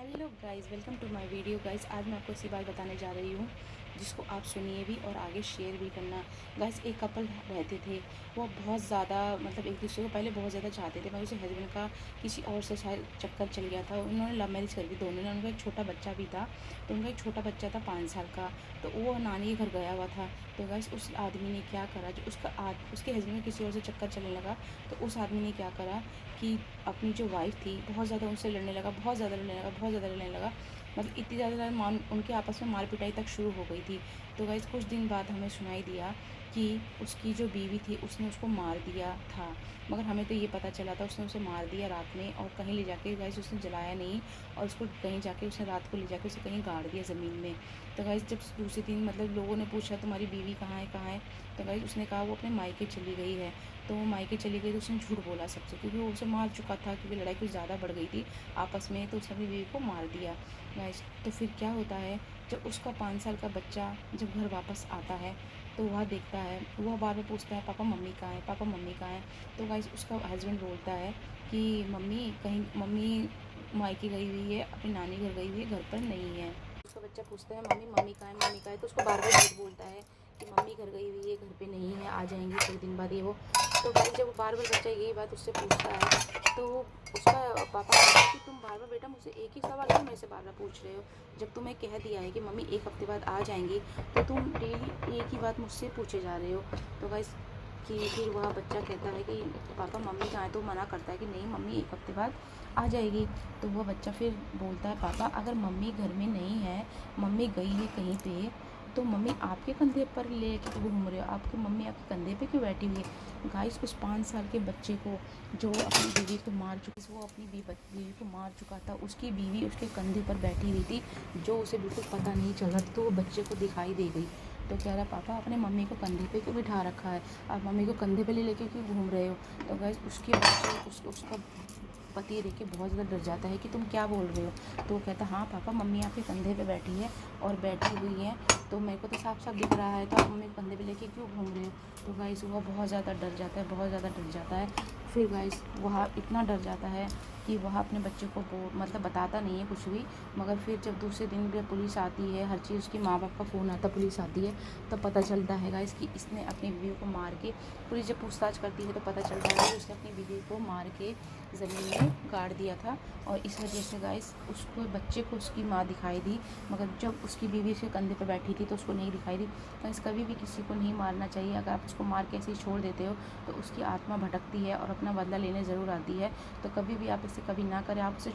Hello guys, welcome to my video guys. आज मैं आपको ऐसी बात बताने जा रही हूँ जिसको आप सुनिए भी और आगे शेयर भी करना। गाइस, एक कपल रहते थे। वो बहुत ज़्यादा मतलब एक दूसरे को पहले बहुत ज़्यादा चाहते थे, मगर उसे हस्बैंड का किसी और से शायद चक्कर चल गया था। उन्होंने लव मैरिज कर दी दोनों ने। उनका एक छोटा बच्चा भी था। तो उनका एक छोटा बच्चा था 5 साल का। तो वो नानी के घर गया हुआ था। तो गाइस, उस आदमी ने क्या करा, जो उसके हस्बैंड में किसी और से चक्कर चलने लगा। तो उस आदमी ने क्या करा कि अपनी जो वाइफ़ थी बहुत ज़्यादा उनसे लड़ने लगा, बहुत ज़्यादा लड़ने लगा, बहुत ज़्यादा लड़ने लगा। मतलब इतनी ज़्यादा मान उनके आपस में मार पिटाई तक शुरू हो गई थी। तो गाइस, कुछ दिन बाद हमें सुनाई दिया कि उसकी जो बीवी थी उसने उसको मार दिया था। मगर हमें तो ये पता चला था उसने उसे मार दिया रात में, और कहीं ले जाके गाइस उसने जलाया नहीं, और उसको कहीं जाके उसने रात को ले जाके उसे कहीं गाड़ दिया ज़मीन में। तो गाइस, जब दूसरे दिन मतलब लोगों ने पूछा तुम्हारी बीवी कहाँ है, कहाँ है, तो गाइस उसने कहा वो अपने मायके चली गई है। तो वो मायके चली गई तो उसने झूठ बोला सबसे, क्योंकि वो उसे मार चुका था, क्योंकि लड़ाई कुछ ज़्यादा बढ़ गई थी आपस में। तो उसने अपनी बीवी को मार दिया गाइस। तो फिर क्या होता है, जब उसका 5 साल का बच्चा जब घर वापस आता है तो वह देखता है, वह बार बार पूछता है पापा मम्मी कहाँ है, पापा मम्मी कहाँ है। तो गाइस, उसका हस्बैंड बोलता है कि मम्मी मायके गई हुई है, अपनी नानी घर गई हुई है, घर पर नहीं है। उसका बच्चा पूछता है मम्मी मम्मी कहाँ है, मम्मी कहाँ है। तो उसको बार बार झूठ बोलता है कि मम्मी घर गई हुई है, घर पे नहीं है, आ जाएंगी थोड़े दिन बाद ये वो। तो भाई, जब बार बार बच्चा यही बात उससे पूछता है तो उसका पापा कहता है कि तुम बार बार बेटा मुझसे एक ही सवाल क्यों मेरे से बार बार पूछ रहे हो, जब तुम्हें कह दिया है कि मम्मी एक हफ्ते बाद आ जाएंगी, तो तुम डेली एक ही बात मुझसे पूछे जा रहे हो। तो गाइस, कि फिर वह बच्चा कहता है कि पापा मम्मी कहाँ है, तो मना करता है कि नहीं मम्मी एक हफ्ते बाद आ जाएगी। तो वह बच्चा फिर बोलता है पापा अगर मम्मी घर में नहीं है, मम्मी गई है कहीं पे, तो मम्मी आपके कंधे पर ले के घूम रहे हो, आपकी मम्मी आपके कंधे पे क्यों बैठी हुई है। गाइस, उस 5 साल के बच्चे को जो अपनी बीवी को मार चुकी, वो अपनी बीवी को मार चुका था, उसकी बीवी उसके कंधे पर बैठी हुई थी, जो उसे बिल्कुल पता नहीं चल रहा था। तो वो बच्चे को दिखाई दे गई। तो कह रहा पापा अपने मम्मी को कंधे पे क्यों बिठा रखा है, आप मम्मी को कंधे पे ले लेके क्यों घूम रहे हो। तो गाइस, उसके बच्चे उसका पति देख के बहुत ज़्यादा डर जाता है कि तुम क्या बोल रहे हो। तो वो कहता हाँ पापा मम्मी आपके कंधे पे बैठी है और बैठी हुई है, तो मेरे को तो साफ साफ दिख रहा है, तो आप मम्मी को कंधे पे लेके क्यों घूम रहे हो। तो गाइस, वो बहुत ज़्यादा डर जाता है, बहुत ज़्यादा डर जाता है। फिर गाइस, वह इतना डर जाता है कि वह अपने बच्चे को मतलब बताता नहीं है कुछ भी। मगर फिर जब दूसरे दिन जब पुलिस आती है, हर चीज़ उसके माँ बाप का फ़ोन आता, पुलिस आती है, तो पता चलता है गाइस कि इसने अपनी बीवी को मार के, पुलिस जब पूछताछ करती है तो पता चलता है कि उसने अपनी बीवी को मार के ज़मीन में गाड़ दिया था। और इस वजह से गाइस, उसको बच्चे को उसकी माँ दिखाई दी, मगर जब उसकी बीवी उसके कंधे पर बैठी थी तो उसको नहीं दिखाई दी। गाइस, कभी भी किसी को नहीं मारना चाहिए। अगर आप उसको मार के ऐसे ही छोड़ देते हो तो उसकी आत्मा भटकती है और अपना बदला लेने ज़रूर आती है। तो कभी भी आप इसे कभी ना करें, आप उसे